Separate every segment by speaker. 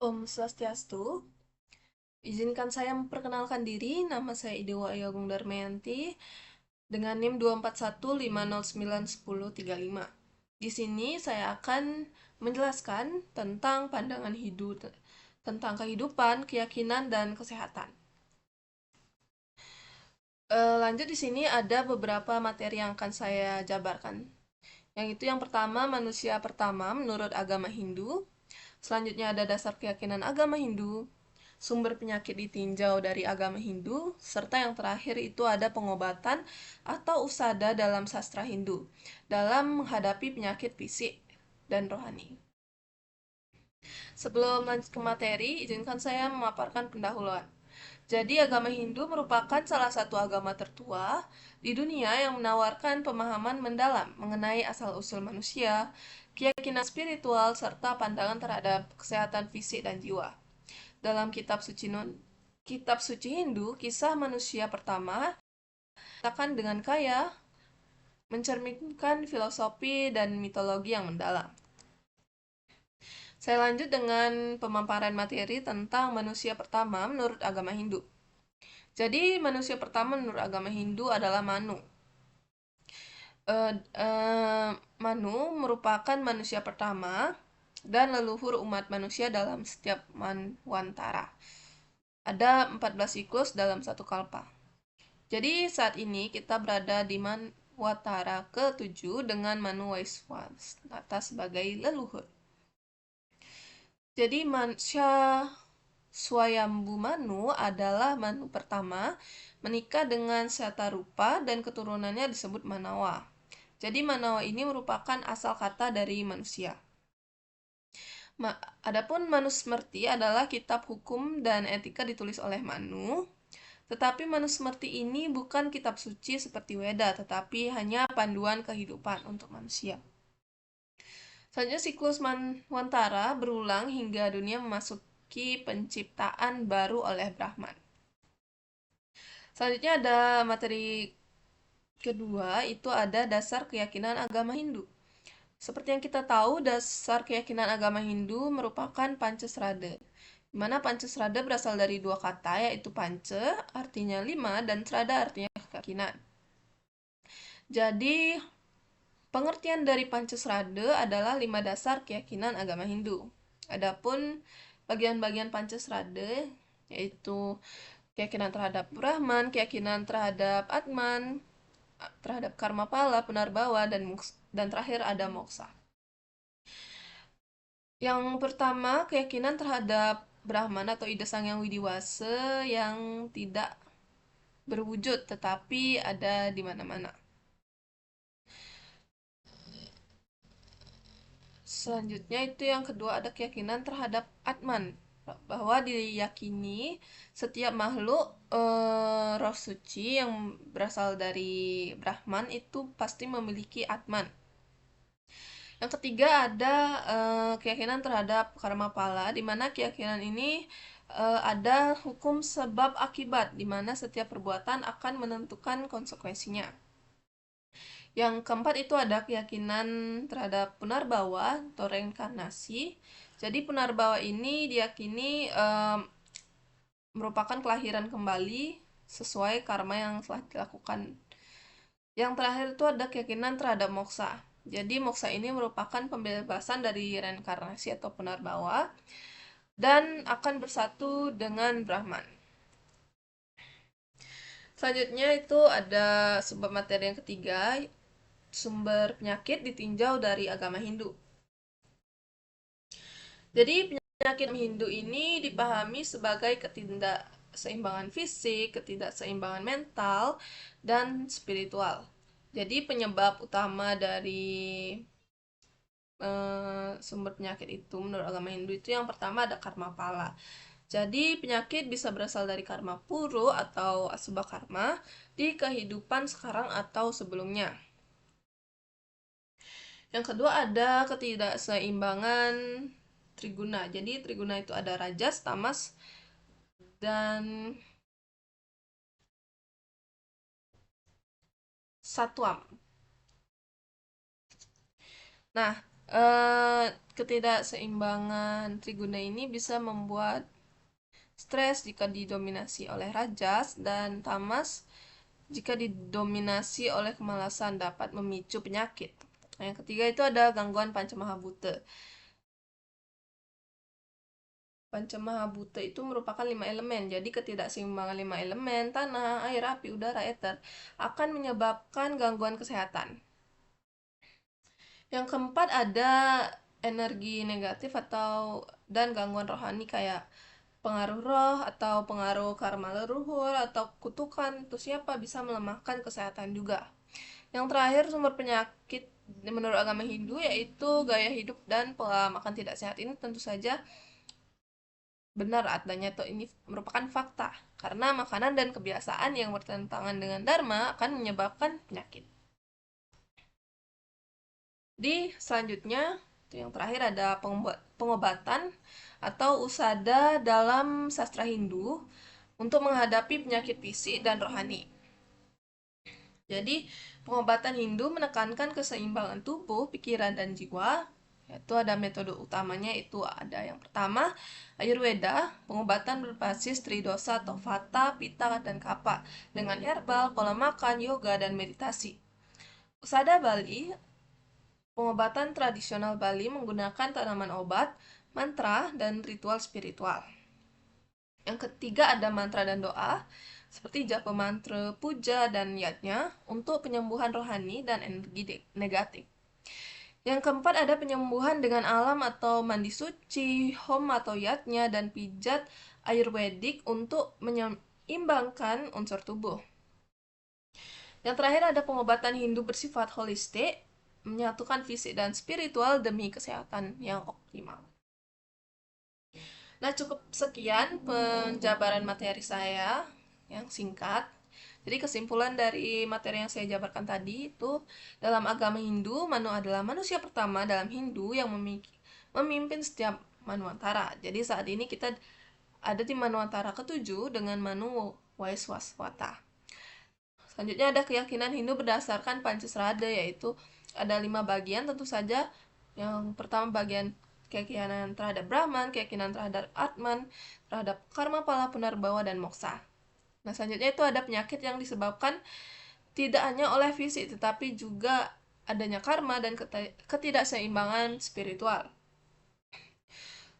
Speaker 1: Om Swastiastu, izinkan saya memperkenalkan diri. Nama saya Idewa Agung Darmayanti dengan NIM 24150910105. Di sini saya akan menjelaskan tentang pandangan hidup, tentang kehidupan, keyakinan, dan kesehatan. Lanjut di sini ada beberapa materi yang akan saya jabarkan. Yang pertama, manusia pertama menurut agama Hindu. Selanjutnya ada dasar keyakinan agama Hindu, sumber penyakit ditinjau dari agama Hindu, serta yang terakhir itu ada pengobatan atau usada dalam sastra Hindu dalam menghadapi penyakit fisik dan rohani. Sebelum lanjut ke materi, izinkan saya memaparkan pendahuluan. Jadi, agama Hindu merupakan salah satu agama tertua di dunia yang menawarkan pemahaman mendalam mengenai asal-usul manusia, keyakinan spiritual, serta pandangan terhadap kesehatan fisik dan jiwa. Dalam kitab suci Hindu, kisah manusia pertama katakan dengan kaya, mencerminkan filosofi dan mitologi yang mendalam. Saya lanjut dengan pemaparan materi tentang manusia pertama menurut agama Hindu. Jadi, manusia pertama menurut agama Hindu adalah Manu. Manu merupakan manusia pertama dan leluhur umat manusia dalam setiap manwantara. Ada 14 siklus dalam satu kalpa. Jadi saat ini kita berada di Manwantara ke-7 dengan Manu Vaishwaswata sebagai leluhur. Jadi manusia Swayambhu Manu adalah Manu pertama menikah dengan Satarupa dan keturunannya disebut Manawa. Jadi Manawa ini merupakan asal kata dari manusia. Adapun Manusmriti adalah kitab hukum dan etika ditulis oleh Manu. Tetapi Manusmriti ini bukan kitab suci seperti Weda, tetapi hanya panduan kehidupan untuk manusia. Selanjutnya siklus Manwantara berulang hingga dunia memasuki penciptaan baru oleh Brahman. Selanjutnya ada materi kedua, itu ada dasar keyakinan agama Hindu. Seperti yang kita tahu, dasar keyakinan agama Hindu merupakan Pancasrada, di mana Pancasrada berasal dari dua kata, yaitu Panca, artinya 5, dan Srada artinya keyakinan. Jadi, pengertian dari Pancasrada adalah 5 dasar keyakinan agama Hindu. Adapun bagian-bagian Pancasrada, yaitu keyakinan terhadap Brahman, keyakinan terhadap Atman, terhadap karma pala, punarbawa, dan terakhir ada moksa. Yang pertama, keyakinan terhadap Brahman atau Ida Sang Yang Widiwasa yang tidak berwujud tetapi ada di mana-mana. Selanjutnya itu yang kedua ada keyakinan terhadap Atman, bahwa diyakini setiap makhluk roh suci yang berasal dari Brahman itu pasti memiliki Atman. Yang ketiga ada keyakinan terhadap karma pala, di mana keyakinan ini ada hukum sebab akibat, di mana setiap perbuatan akan menentukan konsekuensinya. Yang keempat itu ada keyakinan terhadap punarbawa atau reinkarnasi. Jadi punarbawa ini diyakini merupakan kelahiran kembali sesuai karma yang telah dilakukan. Yang terakhir itu ada keyakinan terhadap moksa. Jadi moksa ini merupakan pembebasan dari reinkarnasi atau punarbawa dan akan bersatu dengan Brahman. Selanjutnya itu ada sebab materi yang ketiga, sumber penyakit ditinjau dari agama Hindu. Jadi penyakit Hindu ini dipahami sebagai ketidakseimbangan fisik, ketidakseimbangan mental, dan spiritual. Jadi penyebab utama dari sumber penyakit itu menurut agama Hindu itu yang pertama ada karma pala. Jadi penyakit bisa berasal dari karma puru atau asubha karma di kehidupan sekarang atau sebelumnya. Yang kedua ada ketidakseimbangan triguna. Jadi triguna itu ada rajas, tamas, dan satwam. Nah, Ketidakseimbangan triguna ini bisa membuat stres jika didominasi oleh rajas, dan tamas jika didominasi oleh kemalasan dapat memicu penyakit. Nah, yang ketiga itu ada gangguan Pancamahabhuta. Pancamahabhuta itu merupakan 5 elemen. Jadi ketidakseimbangan 5 elemen, tanah, air, api, udara, ether, akan menyebabkan gangguan kesehatan. Yang keempat ada energi negatif dan gangguan rohani, kayak pengaruh roh atau pengaruh karma leluhur atau kutukan. Itu siapa bisa melemahkan kesehatan juga. Yang terakhir, sumber penyakit menurut agama Hindu yaitu gaya hidup dan pola makan tidak sehat. Ini tentu saja benar adanya, atau ini merupakan fakta, karena makanan dan kebiasaan yang bertentangan dengan dharma akan menyebabkan penyakit. Di selanjutnya, yang terakhir ada pengobatan atau usada dalam sastra Hindu untuk menghadapi penyakit fisik dan rohani. Jadi, pengobatan Hindu menekankan keseimbangan tubuh, pikiran, dan jiwa. Yaitu ada metode utamanya, itu ada yang pertama, Ayurveda, pengobatan berbasis tridosa atau vata, pitta, dan kapha dengan herbal, pola makan, yoga, dan meditasi. Usada Bali, pengobatan tradisional Bali menggunakan tanaman obat, mantra, dan ritual spiritual. Yang ketiga ada mantra dan doa, seperti japa mantra, puja, dan yatnya untuk penyembuhan rohani dan energi negatif. Yang keempat ada penyembuhan dengan alam atau mandi suci, hom atau yatnya, dan pijat ayurvedik untuk menyeimbangkan unsur tubuh. Yang terakhir ada pengobatan Hindu bersifat holistik, menyatukan fisik dan spiritual demi kesehatan yang optimal. Nah, cukup sekian penjabaran materi saya yang singkat. Jadi kesimpulan dari materi yang saya jabarkan tadi itu, dalam agama Hindu, Manu adalah manusia pertama dalam Hindu yang memimpin setiap Manwantara. Jadi saat ini kita ada di Manwantara ke-7 dengan Manu Vaiswaswata. Selanjutnya ada keyakinan Hindu berdasarkan Pancasrada, yaitu ada 5 bagian tentu saja. Yang pertama bagian keyakinan terhadap Brahman, keyakinan terhadap Atman, terhadap karma, pala, punarbawa, dan moksa. Nah, selanjutnya itu ada penyakit yang disebabkan tidak hanya oleh fisik, tetapi juga adanya karma dan ketidakseimbangan spiritual.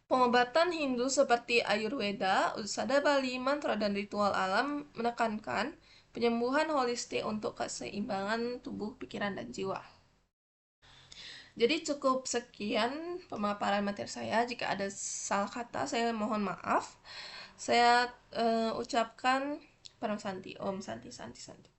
Speaker 1: Pengobatan Hindu seperti Ayurveda, Usada Bali, mantra, dan ritual alam menekankan penyembuhan holistik untuk keseimbangan tubuh, pikiran, dan jiwa. Jadi cukup sekian pemaparan materi saya. Jika ada salah kata, saya mohon maaf. Saya ucapkan Param Santi, Om Santi Santi Santi.